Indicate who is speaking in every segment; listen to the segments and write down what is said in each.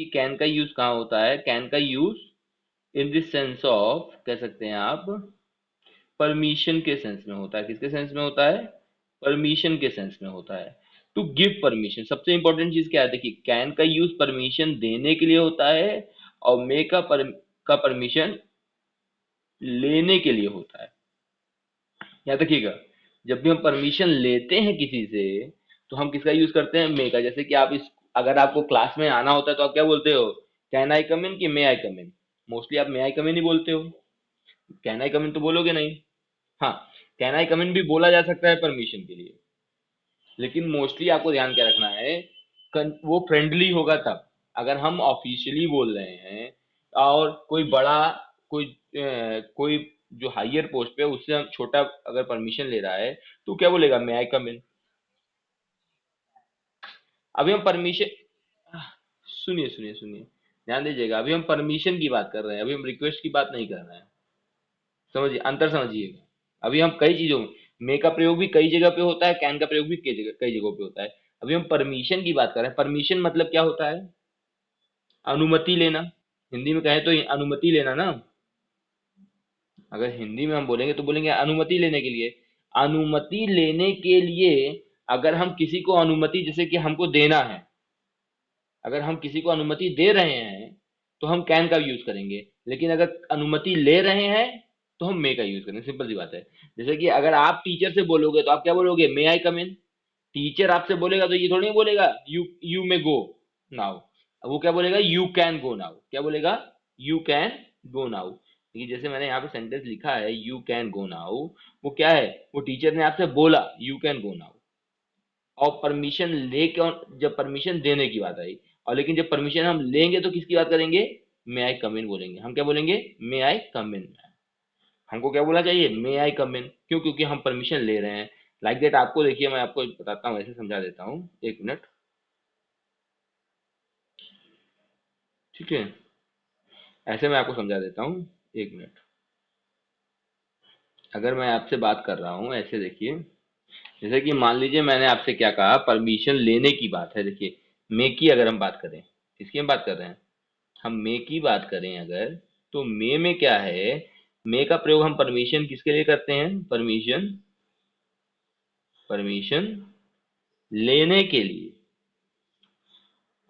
Speaker 1: कि कैन का यूज कहाँ होता है? कैन का use in the sense of, कह सकते हैं आप, परमिशन के सेंस में होता है। किसके सेंस में होता है? परमिशन के सेंस में होता है। टू गिव परमिशन, सबसे इंपॉर्टेंट चीज क्या है? देखिए, कैन का यूज परमिशन देने के लिए होता है, और मे का परमिशन लेने के लिए होता है। याद रखिएगा, जब भी हम परमिशन लेते हैं किसी से, तो हम किसका यूज करते हैं? मे का। जैसे कि आप इस, अगर आपको क्लास में आना होता है तो आप क्या बोलते हो? कैन आई कम इन कि मे आई कम इन? मोस्टली आप मे आई कम इन ही बोलते हो, कैन आई कम इन तो बोलोगे नहीं। हाँ, कैन आई कम इन भी बोला जा सकता है परमिशन के लिए, लेकिन मोस्टली आपको ध्यान क्या रखना है, वो फ्रेंडली होगा तब। अगर हम ऑफिशियली बोल रहे हैं और कोई बड़ा, कोई जो हायर पोस्ट पे, उससे हम छोटा अगर परमिशन ले रहा है, तो क्या बोलेगा? मे आई कम इन। अभी हम परमिशन, सुनिए सुनिए सुनिए, ध्यान दीजिएगा, अभी हम परमिशन की बात कर रहे हैं, अभी हम रिक्वेस्ट की बात नहीं कर रहे हैं। समझिए, अंतर समझिएगा। अभी हम कई चीजों में, मे का प्रयोग भी कई जगह पे होता है, कैन का प्रयोग भी कई जगहों पे होता है। अभी हम परमिशन की बात कर रहे हैं। परमिशन मतलब क्या होता है? अनुमति लेना। हिंदी में कहें तो ये अनुमति लेना ना। अगर हिंदी में हम बोलेंगे तो बोलेंगे अनुमति लेने के लिए। अनुमति लेने के लिए, अगर हम किसी को अनुमति, जैसे कि हमको देना है, अगर हम किसी को अनुमति दे रहे हैं तो हम कैन का यूज करेंगे, लेकिन अगर अनुमति ले रहे हैं तो हम मे का यूज करेंगे। सिंपल सी बात है। जैसे कि अगर आप टीचर से बोलोगे तो आप क्या बोलोगे? मे आई कम इन। टीचर आपसे बोलेगा तो ये थोड़ी नहीं बोलेगा यू मे गो नाउ। वो क्या बोलेगा? You can go now. क्या बोलेगा? You can go now. देखिए, जैसे मैंने यहाँ पे सेंटेंस लिखा है यू कैन गो नाउ, वो क्या है? वो टीचर ने आपसे बोला यू कैन गो नाउ, और परमिशन लेके, और जब परमिशन देने की बात आई, और लेकिन जब परमिशन हम लेंगे तो किसकी बात करेंगे? मे आई कम इन बोलेंगे। हम क्या बोलेंगे? मे आई कम इन। हमको क्या बोलना चाहिए? मे आई कम इन। क्यों? क्योंकि हम परमिशन ले रहे हैं। लाइक दैट, आपको देखिए, मैं आपको बताता हूँ, ऐसे समझा देता हूँ, एक मिनट। ठीक है, ऐसे मैं आपको समझा देता हूँ, एक मिनट। अगर मैं आपसे बात कर रहा हूँ ऐसे, देखिए, जैसे कि मान लीजिए मैंने आपसे क्या कहा, परमिशन लेने की बात है। देखिए, मे की अगर हम बात करें, किसकी हम बात कर रहे हैं? हम मे की बात करें अगर, तो मे में क्या है? मे का प्रयोग हम परमिशन किसके लिए करते हैं? परमिशन, परमिशन लेने के लिए।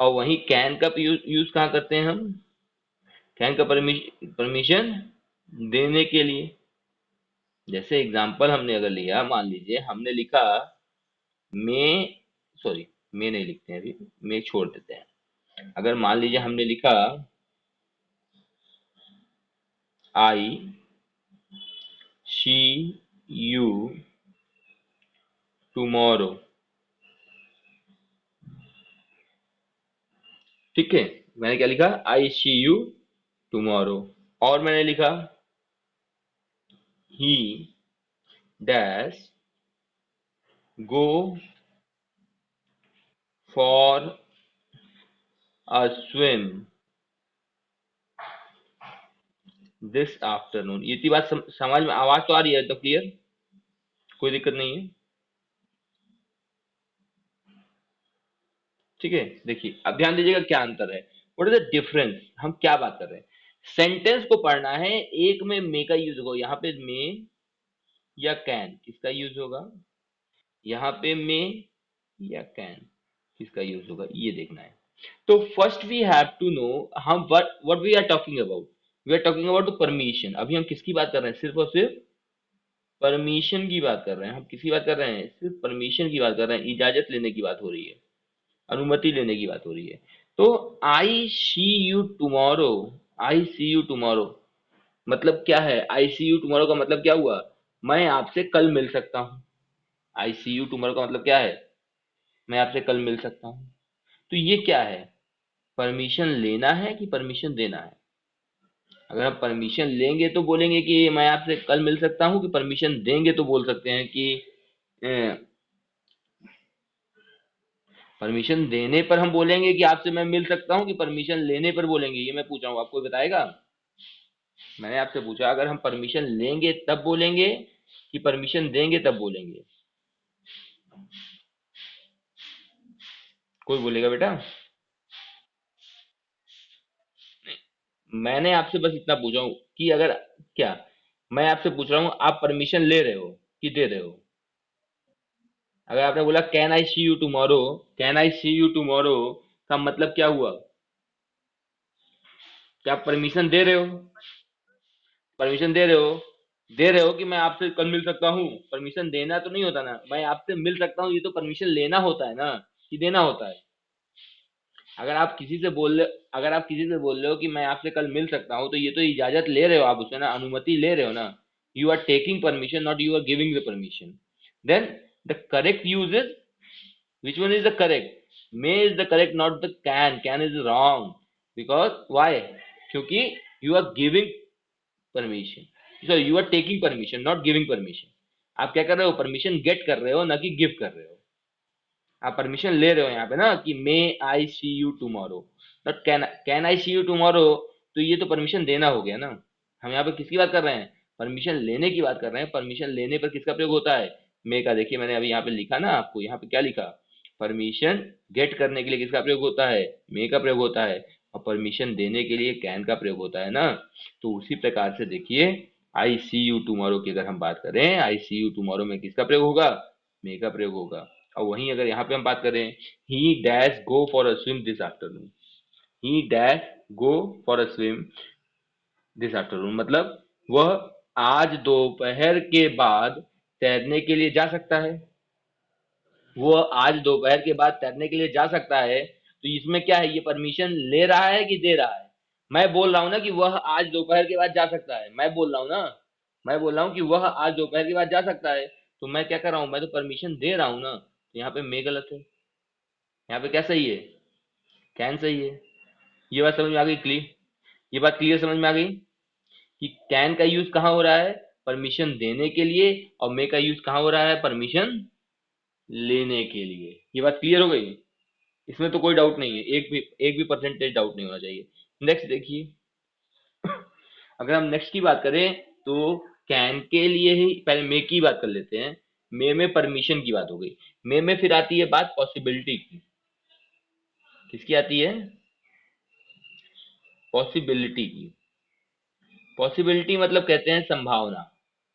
Speaker 1: और वहीं कैन का यूज कहाँ करते हैं हम? कैन का परमिशन, परमिशन देने के लिए। जैसे एग्जांपल हमने अगर लिया, मान लीजिए हमने लिखा मे, सॉरी, मे नहीं लिखते हैं अभी, मे छोड़ देते हैं। अगर मान लीजिए हमने लिखा आई सी यू टुमारो, ठीक है, मैंने क्या लिखा? आई सी यू टुमारो। और मैंने लिखा ही dash go for a swim this afternoon. ये इतनी बात समझ में, आवाज तो आ रही है तो क्लियर? कोई दिक्कत नहीं है? ठीक है, देखिए, अब ध्यान दीजिएगा क्या अंतर है। What is the difference? हम क्या बात कर रहे हैं? सेंटेंस को पढ़ना है, एक में मे का यूज होगा, यहाँ पे मे या कैन किसका यूज होगा? यहाँ पे मे या कैन किसका यूज होगा, ये देखना है। तो first we have to know, हम what we are talking about. We are talking about the permission. अभी हम किसकी बात कर रहे हैं? सिर्फ और सिर्फ परमिशन की बात कर रहे हैं। हम किसकी बात कर रहे हैं? सिर्फ परमिशन की बात कर रहे हैं। इजाजत लेने की बात हो रही है, अनुमति लेने की बात हो रही है। तो I see you tomorrow, I see you tomorrow मतलब क्या है? आई सी यू टुमारो का मतलब क्या हुआ? मैं आपसे कल मिल सकता हूँ। आई सी यू टुमारो का मतलब क्या है? मैं आपसे कल मिल सकता हूँ। तो ये क्या है? परमिशन लेना है कि परमिशन देना है? अगर हम परमिशन लेंगे तो बोलेंगे कि मैं आपसे कल मिल सकता हूँ, कि परमिशन देंगे तो बोल सकते हैं कि परमिशन देने पर हम बोलेंगे कि आपसे मैं मिल सकता हूँ, कि परमिशन लेने पर बोलेंगे? ये मैं पूछ रहा हूँ, आपको बताएगा? मैंने आपसे पूछा, अगर हम परमिशन लेंगे तब बोलेंगे कि परमिशन देंगे तब बोलेंगे? कोई बोलेगा बेटा? मैंने आपसे बस इतना पूछा हूँ कि अगर, क्या, मैं आपसे पूछ रहा हूँ आप परमिशन ले रहे हो कि दे रहे हो? अगर आपने बोला can I see you tomorrow, can I see you tomorrow का मतलब क्या हुआ? क्या आप परमिशन दे रहे हो? परमिशन दे रहे हो कि मैं आपसे कल मिल सकता हूँ? परमिशन देना तो नहीं होता ना, मैं आपसे मिल सकता हूँ ये तो परमिशन लेना होता है ना, कि देना होता है? अगर आप किसी से बोल रहे अगर आप किसी से बोल रहे हो कि मैं आपसे कल मिल सकता हूँ, तो ये तो इजाजत ले रहे हो आप उसमें ना, अनुमति ले रहे हो ना। You are taking permission, not you are giving the permission. Then the correct use is, which one is the correct? May is the correct, not the can is wrong. Because why? क्योंकि you are giving permission, so you are taking permission, not giving permission. आप क्या कर रहे हो? Permission gate कर रहे हो, ना कि गिव कर रहे हो। आप परमिशन ले रहे हो यहाँ पे ना, कि may I see you tomorrow, not can I see you tomorrow. तो ये तो परमिशन देना हो गया ना। हम यहाँ पे किसकी बात कर रहे हैं? परमिशन लेने की बात कर रहे हैं। परमिशन लेने पर किसका प्रयोग होता है? मे का। देखिए मैंने अभी यहाँ पे लिखा ना आपको, यहाँ पे क्या लिखा? परमिशन गेट करने के लिए किसका प्रयोग होता है? मे का प्रयोग होता है। और परमिशन देने के लिए कैन का प्रयोग होता है ना। तो उसी प्रकार से देखिए, आई सी यू टुमारो की अगर हम बात करें, आई सी यू टुमारो में किसका प्रयोग होगा? मे का प्रयोग होगा। और वहीं अगर यहाँ पे हम बात करें, ही dash go for a swim this afternoon, he dash go for a swim this afternoon, मतलब वह आज दोपहर के बाद तैरने के लिए जा सकता है। वो आज दोपहर के बाद तैरने के लिए जा सकता है। तो इसमें क्या है? ये परमिशन ले रहा है कि दे रहा है? मैं बोल रहा हूं ना कि वह आज दोपहर के बाद जा सकता है, मैं बोल रहा हूं ना, मैं बोल रहा हूँ कि वह आज दोपहर के बाद जा सकता है। तो मैं क्या कर रहा हूँ? मैं तो परमिशन दे रहा हूँ ना। तो यहाँ पे मैं गलत है। यहाँ पे क्या सही है? कैन सही है। ये बात समझ में आ गई? क्लियर? ये बात क्लियर समझ में आ गई कि कैन का यूज कहाँ हो रहा है? परमिशन देने के लिए। और मे का यूज कहाँ हो रहा है? परमिशन लेने के लिए। ये बात क्लियर हो गई? इसमें तो कोई डाउट नहीं है, एक भी परसेंटेज डाउट नहीं होना चाहिए। नेक्स्ट देखिए, अगर हम नेक्स्ट की बात करें, तो कैन के लिए ही पहले मे की बात कर लेते हैं। मे में परमिशन की बात हो गई। मे में फिर आती है बात पॉसिबिलिटी की। किसकी आती है? पॉसिबिलिटी की। पॉसिबिलिटी मतलब कहते हैं संभावना।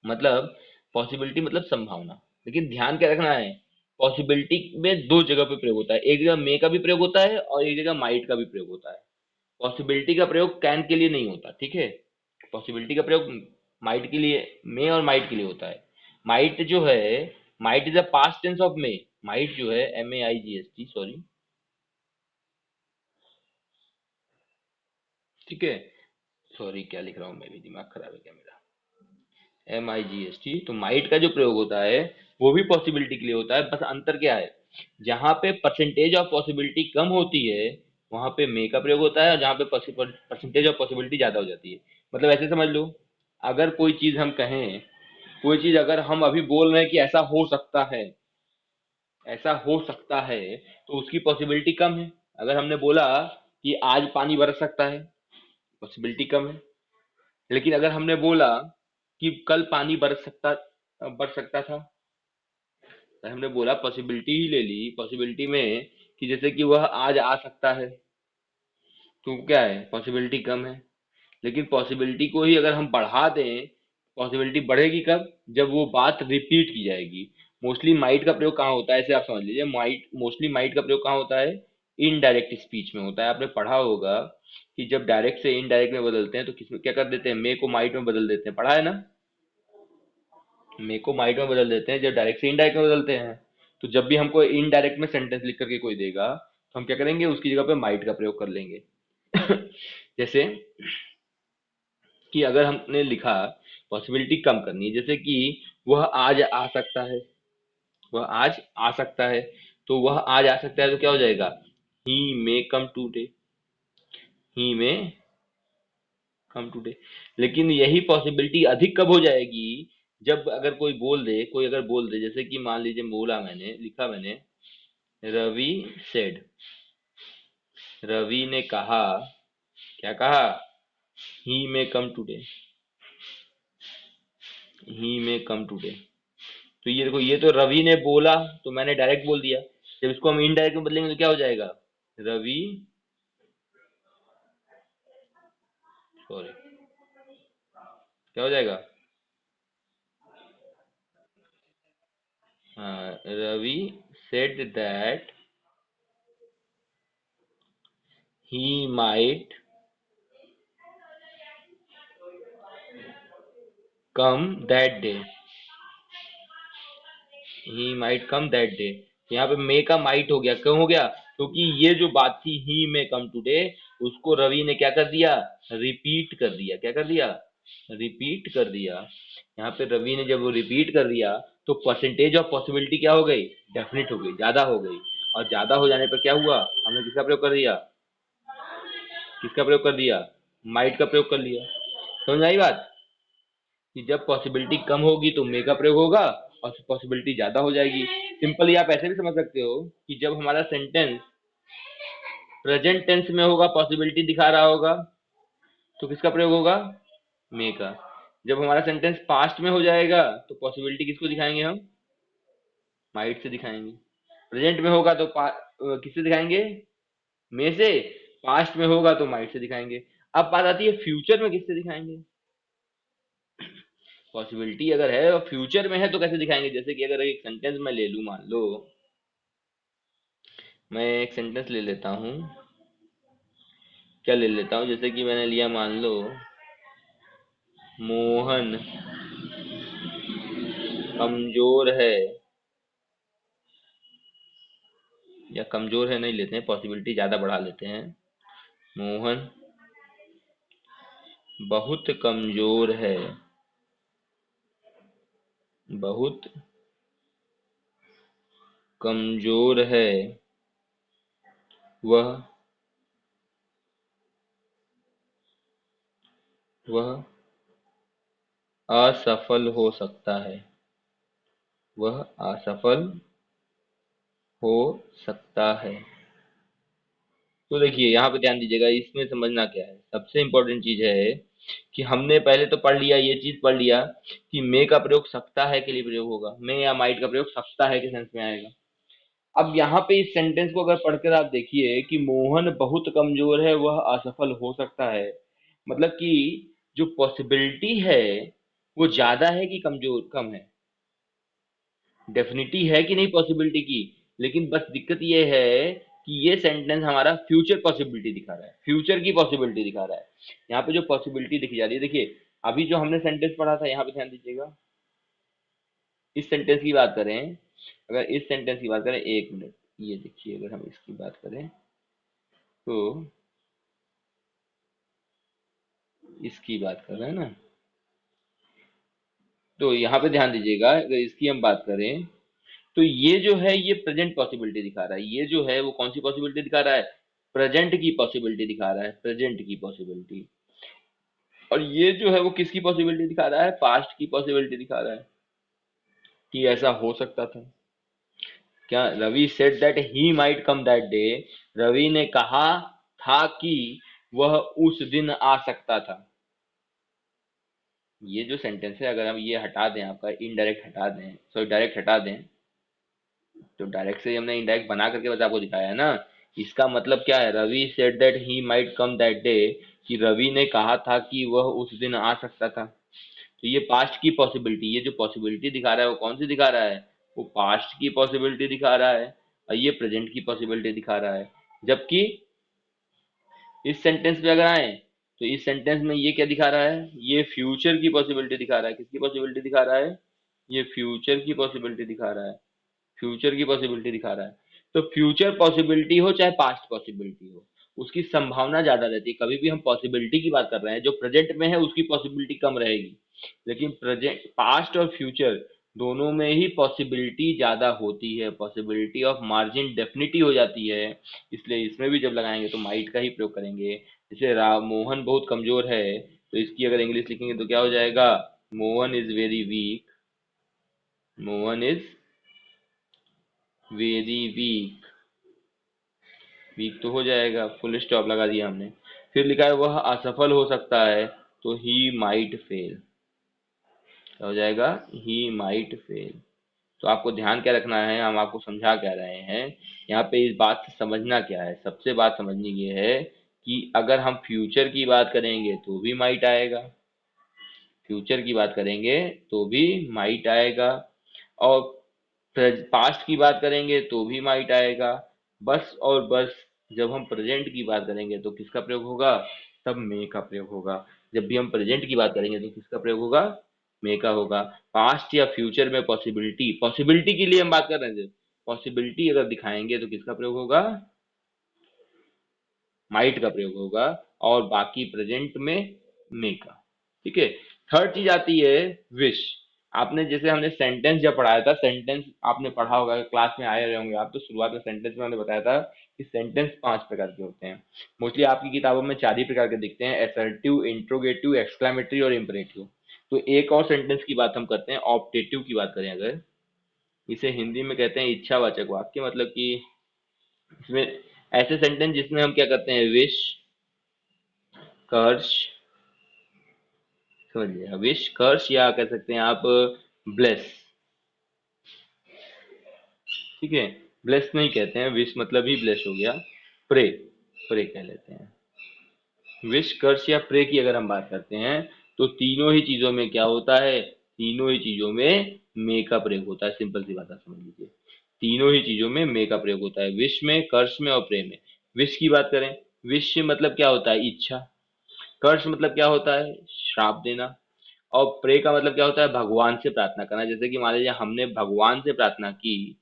Speaker 1: मतलब पॉसिबिलिटी मतलब संभावना। लेकिन ध्यान क्या रखना है? पॉसिबिलिटी में दो जगह पे प्रयोग होता है, एक जगह मे का भी प्रयोग होता है और एक जगह माइट का भी प्रयोग होता है। पॉसिबिलिटी का प्रयोग कैन के लिए नहीं होता, ठीक है? पॉसिबिलिटी का प्रयोग माइट के लिए, मे और माइट के लिए होता है। माइट जो है, might is a past tense of may. Might जो है, MAIGST, सॉरी, ठीक है। सॉरी, क्या लिख रहा हूँ मैं भी, दिमाग खराब है क्या मेरा? MIGST। तो माइट का जो प्रयोग होता है वो भी पॉसिबिलिटी के लिए होता है। बस अंतर क्या है? जहां पे परसेंटेज ऑफ पॉसिबिलिटी कम होती है, वहां पे मे का प्रयोग होता है, और जहां पे परसेंटेज ऑफ पॉसिबिलिटी ज्यादा हो जाती है। मतलब ऐसे समझ लो, अगर कोई चीज हम कहें, कोई चीज अगर हम अभी बोल रहे हैं कि ऐसा हो सकता है, ऐसा हो सकता है, तो उसकी पॉसिबिलिटी कम है। अगर हमने बोला कि आज पानी बरस सकता है, पॉसिबिलिटी कम है। लेकिन अगर हमने बोला कि कल पानी बरस सकता था, तो हमने बोला पॉसिबिलिटी ही ले ली, पॉसिबिलिटी में कि जैसे कि वह आज आ सकता है, तो क्या है? पॉसिबिलिटी कम है। लेकिन पॉसिबिलिटी को ही अगर हम बढ़ा दें, पॉसिबिलिटी बढ़ेगी कब? जब वो बात रिपीट की जाएगी। मोस्टली माइट का प्रयोग कहाँ होता है, ऐसे आप समझ लीजिए, माइट, मोस्टली माइट का प्रयोग कहाँ होता है? इनडायरेक्ट स्पीच में होता है। आपने पढ़ा होगा कि जब डायरेक्ट से इनडायरेक्ट में बदलते हैं तो किसमें क्या कर देते हैं? मे को माइट में बदल देते हैं, पढ़ा है ना? मे को माइट में बदल देते हैं जब डायरेक्ट से इनडायरेक्ट में बदलते हैं। तो जब भी हमको इनडायरेक्ट में सेंटेंस लिख करके कोई देगा, तो हम क्या करेंगे? उसकी जगह पे माइट का प्रयोग कर लेंगे। जैसे कि अगर हमने लिखा पॉसिबिलिटी कम करनी है, जैसे कि वह आज आ सकता है, वह आज आ सकता है, तो वह आज आ सकता है तो क्या हो जाएगा? ही मे कम टूडे, ही मे कम टूडे। लेकिन यही पॉसिबिलिटी अधिक कब हो जाएगी? जब अगर कोई बोल दे, कोई अगर बोल दे, जैसे कि मान लीजिए बोला मैंने, लिखा मैंने, रवि सेड, रवि ने कहा, क्या कहा? ही मे कम टूडे, ही मे कम टूडे। तो ये देखो, ये तो रवि ने बोला, तो मैंने डायरेक्ट बोल दिया। जब इसको हम इनडायरेक्ट में बदलेंगे तो क्या हो जाएगा? रवि सॉरी, क्या हो जाएगा? Ravi said that he might come that day. He might come that day. यहाँ पे मे का माइट हो गया, क्यों हो गया? क्योंकि ये जो बात थी ही मे कम टुडे, उसको रवि ने क्या कर दिया? रिपीट कर दिया। क्या कर दिया? रिपीट कर दिया। यहाँ पे रवि ने जब वो रिपीट कर दिया तो परसेंटेज ऑफ पॉसिबिलिटी क्या हो गई? डेफिनेट हो गई, ज्यादा हो गई। और ज्यादा हो जाने पर क्या हुआ? हमने किसका प्रयोग कर दिया? किसका प्रयोग कर दिया? माइट का प्रयोग कर लिया। समझ आई बात? कि जब पॉसिबिलिटी कम होगी तो मे का प्रयोग होगा और पॉसिबिलिटी ज्यादा हो जाएगी। सिंपली आप ऐसे भी समझ सकते हो कि जब हमारा सेंटेंस प्रेजेंट टेंस में होगा, पॉसिबिलिटी दिखा रहा होगा, तो किसका प्रयोग होगा? मे का। जब हमारा सेंटेंस पास्ट में हो जाएगा तो पॉसिबिलिटी किसको दिखाएंगे हम? माइट से दिखाएंगे। प्रेजेंट में होगा तो किससे दिखाएंगे? मे से। पास्ट में होगा तो माइट से दिखाएंगे। अब बात आती है फ्यूचर में किससे दिखाएंगे? पॉसिबिलिटी अगर है और फ्यूचर में है तो कैसे दिखाएंगे? जैसे कि अगर एक सेंटेंस मैं ले लूं, मान लो मैं एक सेंटेंस ले लेता हूं। क्या ले लेता हूं? जैसे कि मैंने लिया, मान लो मोहन कमजोर है, या कमजोर है नहीं लेते हैं, पॉसिबिलिटी ज्यादा बढ़ा लेते हैं। मोहन बहुत कमजोर है, बहुत कमजोर है, वह वह असफल हो सकता है, वह असफल हो सकता है। तो देखिए यहाँ पे ध्यान दीजिएगा, इसमें समझना क्या है, सबसे इंपॉर्टेंट चीज है कि हमने पहले तो पढ़ लिया, ये चीज पढ़ लिया कि मे का प्रयोग सकता है के लिए प्रयोग होगा, मे या माइट का प्रयोग सकता है के सेंस में आएगा। अब यहाँ पे इस सेंटेंस को अगर पढ़कर आप देखिए कि मोहन बहुत कमजोर है, वह असफल हो सकता है, मतलब कि जो पॉसिबिलिटी है वो ज्यादा है कि कमजोर कम है? डेफिनिटी है कि नहीं पॉसिबिलिटी की? लेकिन बस दिक्कत ये है कि ये सेंटेंस हमारा फ्यूचर पॉसिबिलिटी दिखा रहा है, फ्यूचर की पॉसिबिलिटी दिखा रहा है। यहाँ पे जो पॉसिबिलिटी दिखी जा रही है, देखिए अभी जो हमने सेंटेंस पढ़ा था, यहाँ पे ध्यान दीजिएगा। इस सेंटेंस की बात करें, अगर इस सेंटेंस की बात करें, एक मिनट, ये देखिए अगर हम इसकी बात करें तो इसकी बात कर रहे हैं ना, तो यहाँ पे ध्यान दीजिएगा, अगर इसकी हम बात करें तो ये जो है ये प्रेजेंट पॉसिबिलिटी दिखा रहा है। ये जो है वो कौन सी पॉसिबिलिटी दिखा रहा है? प्रेजेंट की पॉसिबिलिटी दिखा रहा है, प्रेजेंट की पॉसिबिलिटी। और ये जो है वो किसकी पॉसिबिलिटी दिखा रहा है? पास्ट की पॉसिबिलिटी दिखा रहा है कि ऐसा हो सकता था। क्या Ravi said that he might come that day? Ravi ने कहा था कि वह उस दिन आ सकता था। ये जो सेंटेंस है, अगर हम ये हटा दें, आपका इनडायरेक्ट हटा दें, सॉरी डायरेक्ट हटा दें, तो डायरेक्ट से हमने इनडायरेक्ट बना करके बस आपको दिखाया है ना। इसका मतलब क्या है? Ravi said that he might come that day, कि रवि ने कहा था कि वह उस दिन आ सकता था। तो ये पास्ट की पॉसिबिलिटी, ये जो पॉसिबिलिटी दिखा रहा है वो कौन सी दिखा रहा है? वो पास्ट की पॉसिबिलिटी दिखा रहा है, और ये प्रेजेंट की पॉसिबिलिटी दिखा रहा है। जबकि इस सेंटेंस पे अगर आए तो इस सेंटेंस में ये क्या दिखा रहा है? ये फ्यूचर की पॉसिबिलिटी दिखा रहा है। किसकी पॉसिबिलिटी दिखा रहा है? ये फ्यूचर की पॉसिबिलिटी दिखा रहा है, फ्यूचर की पॉसिबिलिटी दिखा रहा है। तो फ्यूचर पॉसिबिलिटी हो चाहे पास्ट पॉसिबिलिटी हो, उसकी संभावना ज्यादा रहती है। कभी भी हम पॉसिबिलिटी की बात कर रहे हैं, जो प्रेजेंट में है उसकी पॉसिबिलिटी कम रहेगी, लेकिन प्रेजेंट पास्ट और फ्यूचर दोनों में ही पॉसिबिलिटी ज्यादा होती है, पॉसिबिलिटी ऑफ मार्जिन डेफिनिटी हो जाती है। इसलिए इसमें भी जब लगाएंगे तो माइट का ही प्रयोग करेंगे। जैसे राम मोहन बहुत कमजोर है, तो इसकी अगर इंग्लिश लिखेंगे तो क्या हो जाएगा? Mohan is very weak, Mohan is very weak. Weak तो हो जाएगा, फुल स्टॉप लगा दिया हमने। फिर लिखा है वह असफल हो सकता है, तो ही माइट फेल। क्या हो जाएगा? He might fail. तो आपको ध्यान क्या रखना है, हम आपको समझा क्या रहे हैं यहाँ पे, इस बात से समझना क्या है, सबसे बात समझनी ये है कि अगर हम फ्यूचर की बात करेंगे तो भी माइट आएगा, फ्यूचर की बात करेंगे तो भी माइट आएगा, और पास्ट की बात करेंगे तो भी माइट आएगा। बस और बस जब हम प्रेजेंट की बात करेंगे तो किसका प्रयोग होगा? तब मे का प्रयोग होगा। जब भी हम प्रेजेंट की बात करेंगे तो किसका प्रयोग होगा? मे का होगा। पास्ट या फ्यूचर में पॉसिबिलिटी, पॉसिबिलिटी के लिए हम बात कर रहे हैं, पॉसिबिलिटी अगर दिखाएंगे तो किसका प्रयोग होगा? माइट का प्रयोग होगा। और बाकी प्रेजेंट में मे का। ठीक है। थर्ड चीज आती है विश। आपने जैसे हमने सेंटेंस जब पढ़ाया था, सेंटेंस आपने पढ़ा होगा, क्लास में आए रहे होंगे आप, तो शुरुआत में सेंटेंस में हमने बताया था कि सेंटेंस 5 प्रकार के होते हैं। मोस्टली आपकी किताबों में 4 ही प्रकार के दिखते हैं, एसर्टिव, इंट्रोगेटिव, एक्सक्लेमेटरी और इंपरेटिव। तो एक और सेंटेंस की बात हम करते हैं, ऑप्टेटिव की बात करें अगर, इसे हिंदी में कहते हैं इच्छावाचक वाक्य। मतलब कि इसमें ऐसे सेंटेंस जिसमें हम क्या करते हैं, विश, कर्ष, समझिए, विश, कर्ष, या कह सकते हैं आप ब्लेस। ठीक है। ब्लेस नहीं कहते हैं, विश मतलब ही ब्लेस हो गया। प्रे, प्रे कह लेते हैं। विश, कर्ष या प्रे की अगर हम बात करते हैं तो तीनों ही चीजों में क्या होता है? तीनों ही चीजों में मे का प्रयोग होता है। सिंपल सी बात आप समझ लीजिए, तीनों ही चीजों में मे का प्रयोग होता है, विश में, कर्ष में और प्रे में। विश की बात करें, विश मतलब क्या होता है? इच्छा। कर्ष मतलब क्या होता है? श्राप देना। और प्रे का मतलब क्या होता है? भगवान से प्रार्थना करना। जैसे कि मान लीजिए हमने भगवान से प्रार्थना की,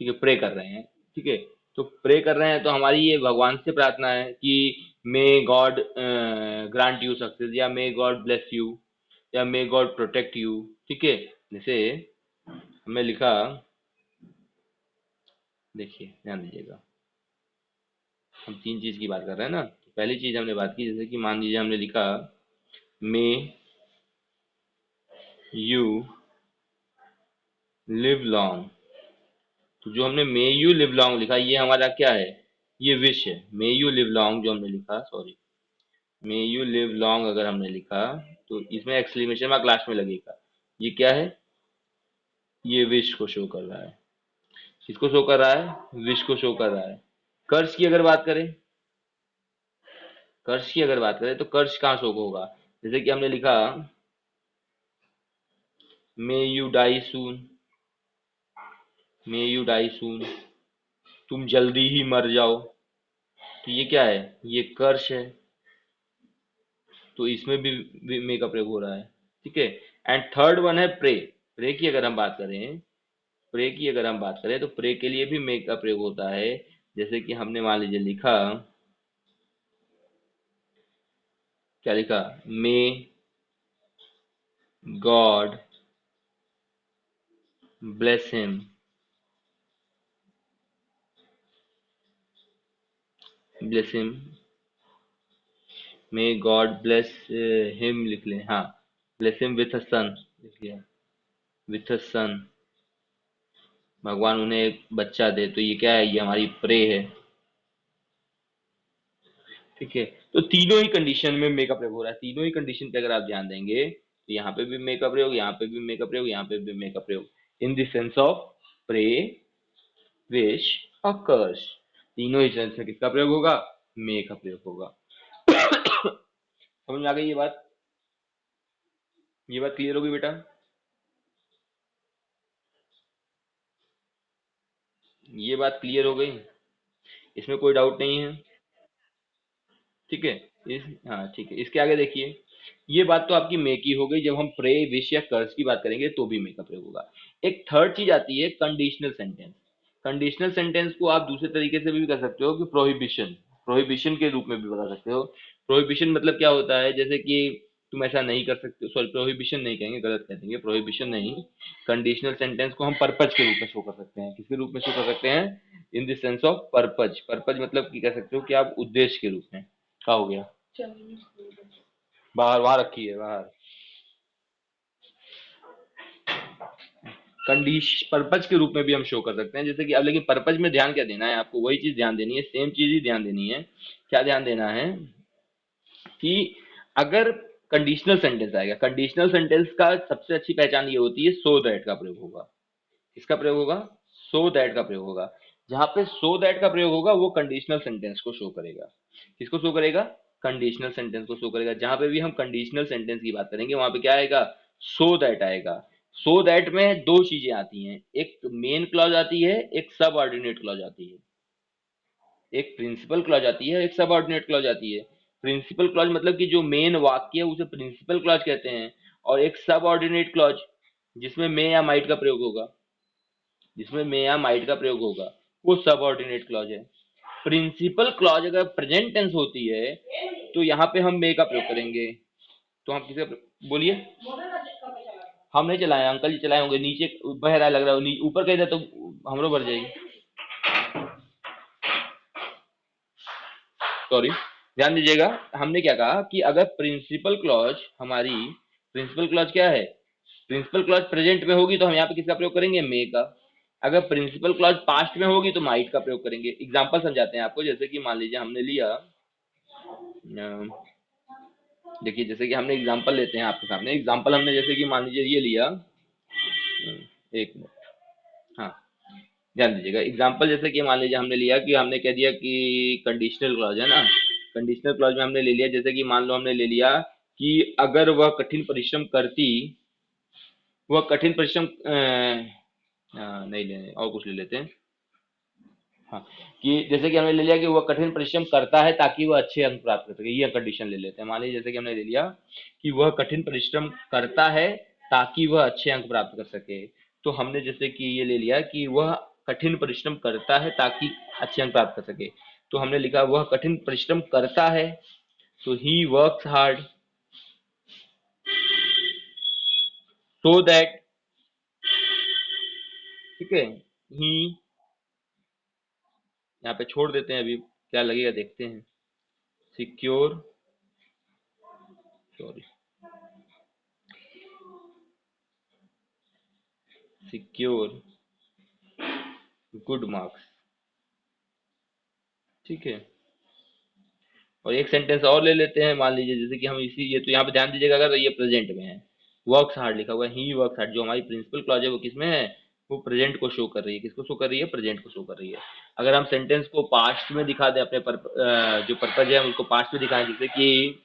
Speaker 1: ठीक है, प्रे कर रहे हैं, ठीक है, तो प्रे कर रहे हैं तो हमारी ये भगवान से प्रार्थना है कि may God grant you success, या मे गॉड ब्लेस यू, या मे गॉड प्रोटेक्ट यू। ठीक है। जैसे हमने लिखा, देखिए ध्यान दीजिएगा, हम 3 चीज की बात कर रहे हैं ना। तो पहली चीज हमने बात की, जैसे कि मान लीजिए हमने लिखा मे यू लिव लॉन्ग। तो जो हमने मे यू लिव लॉन्ग लिखा, ये हमारा क्या है? ये विश है। मे यू लिव लॉन्ग जो हमने लिखा, sorry, may you live long अगर हमने लिखा तो इसमें एक्सक्लेमेशन मार्क लास्ट में लगेगा। ये क्या है? ये विश को शो कर रहा है। किसको शो कर रहा है? विश को शो कर रहा है। कर्ज की अगर बात करें, कर्ज की अगर बात करें तो कर्ज कहाँ शो होगा? जैसे कि हमने लिखा may you die soon, may you die soon, तुम जल्दी ही मर जाओ। तो ये क्या है? ये कर्ज है। तो इसमें भी मे का प्रयोग हो रहा है। ठीक है। एंड थर्ड वन है प्रे। प्रे की अगर हम बात करें, प्रे की अगर हम बात करें तो प्रे के लिए भी मे का प्रयोग होता है। जैसे कि हमने मान लीजिए लिखा, क्या लिखा? May God bless him, bless him, may God bless him लिख लें, हाँ, ब्लेस हिम विथ अ सन लिख लिया, विथ अ सन, भगवान उन्हें एक बच्चा दे। तो ये क्या है? ये हमारी प्रे है। ठीक है। तो तीनों ही कंडीशन में मे का प्रयोग हो रहा है। तीनों ही कंडीशन पे अगर आप ध्यान देंगे तो यहाँ पे भी मे का प्रयोग, यहाँ पे भी मे का प्रयोग, यहाँ पे भी मे का प्रयोग, in the sense of pray, wish और कर्स। तीनों ही सेंस में किसका प्रयोग होगा? मे का प्रयोग होगा। समझ में आ गई ये बात? ये बात क्लियर होगी बेटा? ये बात क्लियर हो गई? इसमें कोई डाउट नहीं है? ठीक है। इस हाँ ठीक है, इसके आगे देखिए, ये बात तो आपकी मे की हो गई। जब हम प्रे, विश या कर्ज की बात करेंगे तो भी मे का प्रयोग होगा। एक थर्ड चीज आती है कंडीशनल सेंटेंस। कंडीशनल सेंटेंस को आप दूसरे तरीके से भी कर सकते हो कि प्रोहिबिशन, प्रोहिबिशन के रूप में भी बता सकते हो। प्रोहिबिशन मतलब क्या होता है? जैसे कि तुम ऐसा नहीं कर सकते, सॉरी प्रोहिबिशन नहीं कहेंगे, गलत कह देंगे, प्रोहिबिशन नहीं। कंडीशनल सेंटेंस को हम पर्पज के रूप में शो कर सकते हैं। किसके रूप में शो कर सकते हैं? इन the sense of purpose. Purpose मतलब कि कह सकते हो कि आप उद्देश्य के रूप में। क्या हो गया? बाहर, वहां रखी है बाहर। कंडीश पर्पज के रूप में भी हम शो कर सकते हैं। जैसे कि अब लेकिन पर्पज में ध्यान क्या देना है आपको? वही चीज ध्यान देनी है, सेम चीज ही ध्यान देनी है। क्या ध्यान देना है? कि अगर कंडीशनल सेंटेंस आएगा, कंडीशनल सेंटेंस का सबसे अच्छी पहचान ये होती है, सो दैट का प्रयोग होगा। किसका प्रयोग होगा? सो दैट का प्रयोग होगा। जहां पे सो दैट का प्रयोग होगा वो कंडीशनल सेंटेंस को शो करेगा। किसको शो करेगा? कंडीशनल सेंटेंस को शो करेगा। जहां पे भी हम कंडीशनल सेंटेंस की बात करेंगे वहां पे क्या आएगा? सो दैट आएगा। सो दैट में दो चीजें आती हैं, एक मेन क्लॉज आती है, एक सब ऑर्डिनेट क्लॉज आती है। एक प्रिंसिपल क्लॉज आती है, एक सब ऑर्डिनेट क्लॉज आती है। प्रिंसिपल क्लॉज मतलब कि जो मेन वाक्य है उसे प्रिंसिपल क्लॉज कहते हैं, और एक सब ऑर्डिनेट क्लॉज जिसमें मे या माइट का प्रयोग होगा, जिसमें मे या माइट का प्रयोग होगा, वो सब ऑर्डिनेट क्लॉज है। प्रिंसिपल क्लॉज अगर प्रेजेंट टेंस होती है तो यहाँ पे हम मे का प्रयोग करेंगे। तो हम बोलिए। हम नहीं चलाए, अंकल जी चलाए होंगे, नीचे बह रहा है लग रहा है, ऊपर कहीं तो हमरो भर जाएगी। सॉरी, ध्यान दीजिएगा। हमने क्या कहा कि अगर प्रिंसिपल क्लॉज हमारी, प्रिंसिपल क्लॉज क्या है? प्रिंसिपल क्लॉज प्रेजेंट में होगी तो हम यहाँ पे किसका प्रयोग करेंगे? मे का। अगर प्रिंसिपल क्लॉज पास्ट में होगी तो माइट का प्रयोग करेंगे। एग्जांपल समझाते हैं आपको। जैसे कि मान लीजिए हमने लिया, देखिए जैसे कि हमने एग्जांपल लेते हैं आपके सामने। एग्जांपल हमने जैसे कि मान लीजिए ये लिया, एक मिनट, हाँ, ध्यान दीजिएगा। एग्जांपल जैसे कि मान लीजिए हमने लिया कि हमने कह दिया कि कंडीशनल क्लॉज है ना, कंडीशनल क्लॉज में हमने ले लिया, जैसे कि मान लो हमने ले लिया कि अगर वह कठिन परिश्रम करती, वह कठिन परिश्रम नहीं लेने, और कुछ ले लेते हैं। हाँ, कि जैसे कि हमने ले लिया कि वह कठिन परिश्रम करता है ताकि वह अच्छे अंक प्राप्त कर सके, ये कंडीशन ले लेते हैं। मान लीजिए जैसे कि हमने ले लिया कि वह कठिन परिश्रम करता है ताकि वह अच्छे अंक प्राप्त कर सके। तो हमने जैसे कि ये ले लिया कि वह कठिन परिश्रम करता है ताकि अच्छे अंक प्राप्त कर सके, तो हमने लिखा वह कठिन परिश्रम करता है, तो he works hard so that, ठीक है, ही, यहाँ पे छोड़ देते हैं, अभी क्या लगेगा देखते हैं। Secure, sorry, secure good marks, ठीक है। और एक सेंटेंस और ले लेते हैं। मान लीजिए जैसे कि हम इसी, ये तो यहाँ पे ध्यान दीजिएगा, अगर तो ये प्रेजेंट में है, वर्क्स हार्ड लिखा हुआ है, ही वर्क्स हार्ड, जो हमारी प्रिंसिपल क्लॉज है वो किस में है? वो प्रेजेंट को शो कर रही है। किसको शो कर रही है? प्रेजेंट को शो कर रही है। अगर हम सेंटेंस को पास्ट में दिखा दें, अपने जो पर्पज है हम उसको पास्ट में दिखाएं, जैसे कि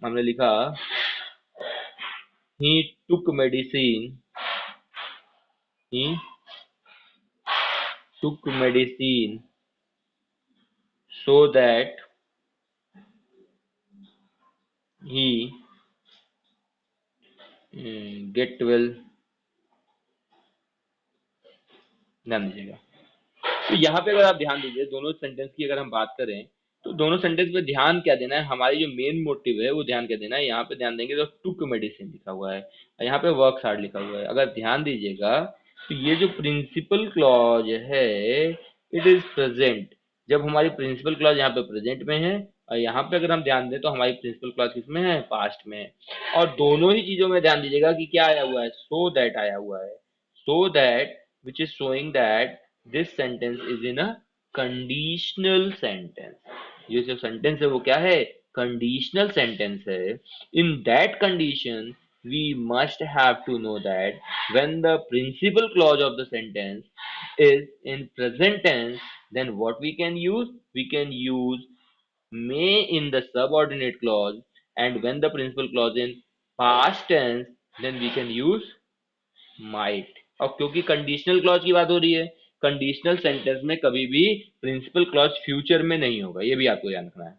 Speaker 1: हमने लिखा he took medicine, he took medicine so that he get well, ध्यान दीजिएगा। तो यहाँ पे अगर आप ध्यान दीजिए, दोनों सेंटेंस की अगर हम बात करें तो दोनों सेंटेंस में ध्यान क्या देना है? हमारी जो मेन मोटिव है वो ध्यान क्या देना है? यहाँ पे ध्यान देंगे तो टुक मेडिसिन लिखा हुआ है, और यहाँ पे वर्क हार्ड लिखा हुआ है। अगर ध्यान दीजिएगा तो ये जो प्रिंसिपल क्लॉज है, इट इज प्रेजेंट। जब हमारी प्रिंसिपल क्लॉज यहाँ पे प्रेजेंट में है, और यहाँ पे अगर हम ध्यान दें तो हमारी प्रिंसिपल क्लॉज किसमें है? पास्ट में है। और दोनों ही चीजों में ध्यान दीजिएगा कि क्या आया हुआ है? सो दैट आया हुआ है। So that which is showing that this sentence is in a conditional sentence. ये जो सेंटेंस है वो क्या है? कंडीशनल सेंटेंस है। In that condition we must have to know that when the principal clause of the sentence is in present tense, then what we can use? We can use may in the subordinate clause, and when the principal clause in past tense, then we can use might. और क्योंकि conditional clause की बात हो रही है, conditional sentence में कभी भी प्रिंसिपल क्लॉज फ्यूचर में नहीं होगा, ये भी आपको ध्यान रखना है।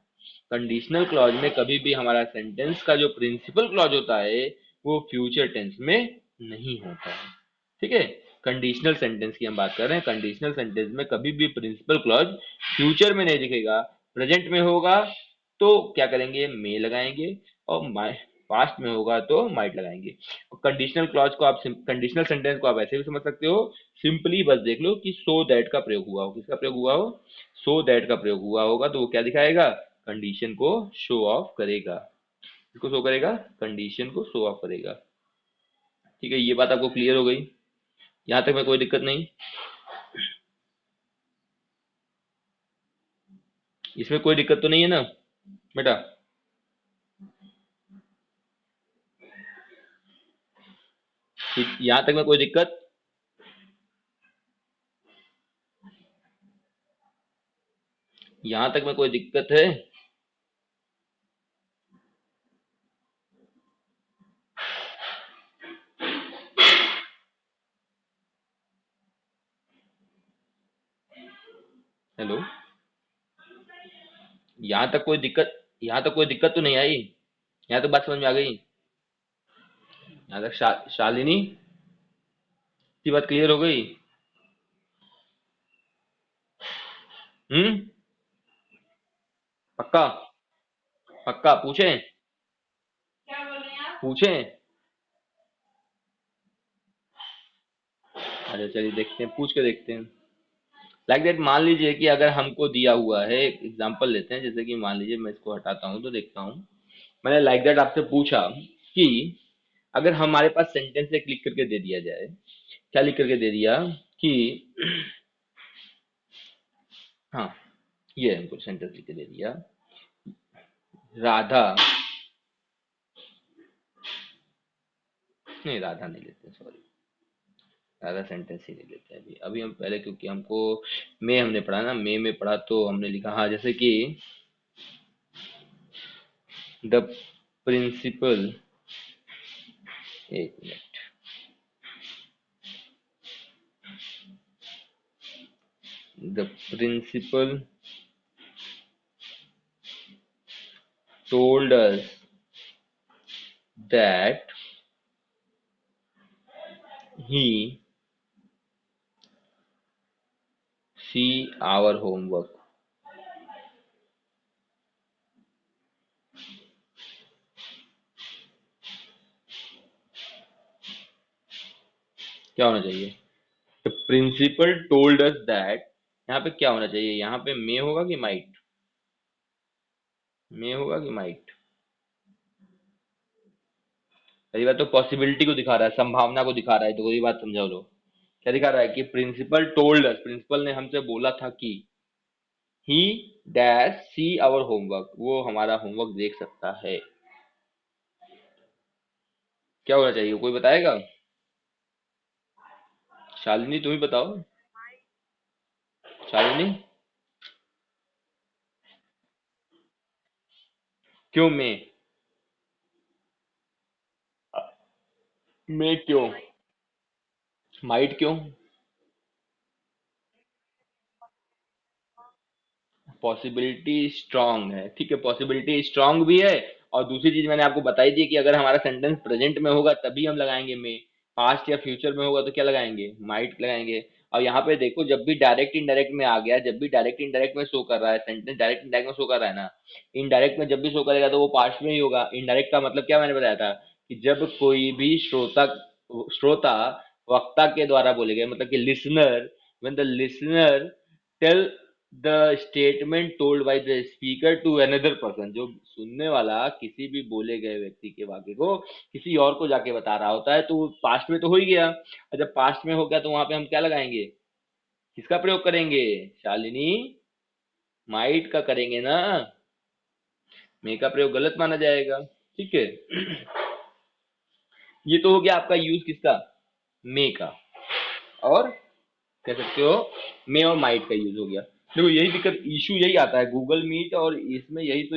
Speaker 1: कंडीशनल क्लॉज में कभी भी हमारा सेंटेंस का जो प्रिंसिपल क्लॉज होता है वो फ्यूचर टेंस में नहीं होता है, ठीक है। कंडीशनल सेंटेंस की हम बात कर रहे हैं। कंडीशनल सेंटेंस में कभी भी प्रिंसिपल क्लॉज फ्यूचर में नहीं दिखेगा, प्रेजेंट में होगा तो क्या करेंगे? मे लगाएंगे, और पास्ट में होगा तो माइट लगाएंगे। कंडीशनल क्लॉज को आप, कंडीशनल सेंटेंस को आप ऐसे भी समझ सकते हो, सिंपली बस देख लो कि सो दैट का प्रयोग हुआ हो। किसका प्रयोग हुआ हो? सो दैट का प्रयोग हुआ होगा तो वो क्या दिखाएगा? कंडीशन को शो ऑफ करेगा। किसको शो करेगा? कंडीशन को शो ऑफ करेगा, ठीक है। ये बात आपको क्लियर हो गई? यहाँ तक में कोई दिक्कत नहीं? इसमें कोई दिक्कत तो नहीं है ना बेटा? यहाँ तक में कोई दिक्कत? यहां तक में कोई दिक्कत है? हेलो? यहां तक कोई दिक्कत तो नहीं आई? यहाँ तक बात समझ में आ गई? यहाँ तक शालिनी की बात क्लियर हो गई? हम्म? पक्का? पक्का पूछें? पूछें? अच्छा चलिए देखते हैं, पूछ के देखते हैं। लाइक दैट, मान लीजिए कि अगर हमको दिया हुआ है, एक एग्जांपल लेते हैं, जैसे कि मान लीजिए मैं इसको हटाता हूं तो देखता हूं। मैंने लाइक दैट आपसे पूछा कि अगर हमारे पास सेंटेंस से क्लिक करके दे दिया जाए, क्या लिख करके दे दिया कि हाँ, ये हमको सेंटेंस लिख के दे दिया, राधा, नहीं राधा नहीं लेते, सॉरी, राधा सेंटेंस ही नहीं लेते अभी। अभी हम पहले, क्योंकि हमको मे हमने पढ़ा ना, मे में पढ़ा तो हमने लिखा, हाँ जैसे कि द प्रिंसिपल, एक minute, the principal told us that he see our homework। क्या होना चाहिए? The principal told us that, यहाँ पे क्या होना चाहिए? यहाँ पे मे होगा कि माइट? मे होगा कि माइट? पहली बात तो पॉसिबिलिटी को दिखा रहा है, संभावना को दिखा रहा है, तो वही बात समझाओ लो। क्या दिखा रहा है कि प्रिंसिपल टोल्ड अस, प्रिंसिपल ने हमसे बोला था कि he dash see our homework, वो हमारा होमवर्क देख सकता है। क्या होना चाहिए, कोई बताएगा? शालिनी तुम ही बताओ। शालिनी, क्यों मे? मे क्यों? माइट क्यों? पॉसिबिलिटी स्ट्रांग है, ठीक है, पॉसिबिलिटी स्ट्रांग भी है। और दूसरी चीज मैंने आपको बताई थी कि अगर हमारा सेंटेंस प्रेजेंट में होगा तभी हम लगाएंगे में, पास्ट या फ्यूचर में होगा तो क्या लगाएंगे? माइट लगाएंगे। और यहाँ पे देखो, जब भी डायरेक्ट इनडायरेक्ट में आ गया, जब भी डायरेक्ट इनडायरेक्ट में शो कर रहा है, सेंटेंस डायरेक्ट इनडायरेक्ट में शो कर रहा है ना, इनडायरेक्ट में जब भी शो करेगा तो वो पास्ट में ही होगा। इनडायरेक्ट का मतलब क्या मैंने बताया था कि जब कोई भी श्रोता, श्रोता वक्ता के द्वारा बोले गए, मतलब कि listener, when the listener tell the statement told by the speaker to another person, जो सुनने वाला किसी भी बोले गए व्यक्ति के वाक्य को किसी और को जाके बता रहा होता है, तो पास्ट में तो हो ही गया। और जब पास्ट में हो गया तो वहां पे हम क्या लगाएंगे? किसका प्रयोग करेंगे? शालिनी, माइट का करेंगे ना। मे का प्रयोग गलत माना जाएगा, ठीक है। ये तो हो गया आपका यूज किसका? मे का। और कह सकते हो मे और माइट का यूज हो गया। देखो यही दिक्कत, इशू यही आता है गूगल मीट और इसमें, यही तो